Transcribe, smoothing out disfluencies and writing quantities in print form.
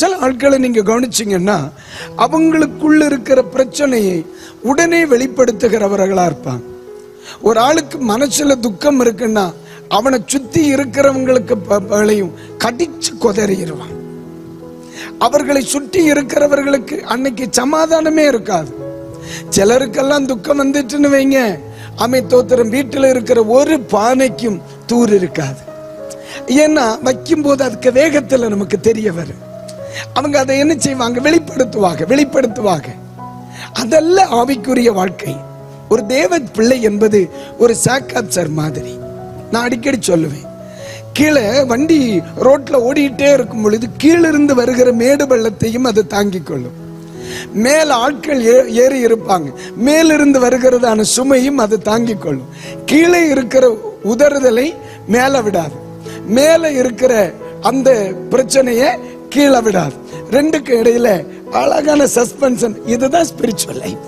சில ஆட்களை நீங்க கவனிச்சீங்கன்னா அவங்களுக்குள்ள இருக்கிற பிரச்சனையை உடனே வெளிப்படுத்துகிறவர்களா இருப்பாங்க. ஒரு ஆளுக்கு மனசுல துக்கம் இருக்குன்னா அவனை சுத்தி இருக்கிறவங்களுக்கு கடிச்சு கொதறிடுவான். அவர்களை சுற்றி இருக்கிறவர்களுக்கு அன்னைக்கு சமாதானமே இருக்காது. சிலருக்கெல்லாம் துக்கம் வந்துட்டுன்னு வைங்க, தோத்திரம் வீட்டில் இருக்கிற ஒரு பானைக்கும் தூர் இருக்காது. ஏன்னா வைக்கும் போது அதுக்கு வேகத்துல நமக்கு தெரிய வரும். அவங்க அதை என்ன செய்வாங்க? வெளிப்படுத்துவாங்க. அதல்ல ஆவிக்குரிய வாழ்க்கை. ஒரு தேவ பிள்ளை என்பது ஒரு சாக்காப்சர் மாதிரி. நான் அடிக்கடி சொல்லுவேன், கீழே வண்டி ரோட்ல ஓடிட்டே இருக்கும் பொழுது கீழிருந்து வருகிற மேடு பள்ளத்தையும் அது தாங்கிக் கொள்ளும். மேல ஆட்கள் ஏறி இருப்பாங்க, மேலிருந்து வருகிறதான சுமையும் அது தாங்கிக் கொள்ளும். கீழே இருக்கிற உதறுதலை மேல விடாது, மேல இருக்கிற அந்த பிரச்சனைய கீழே விடாது. ரெண்டுக்கு இடையில அழகான சஸ்பென்ஷன். இதுதான் ஸ்பிரிச்சுவல் லைஃப்.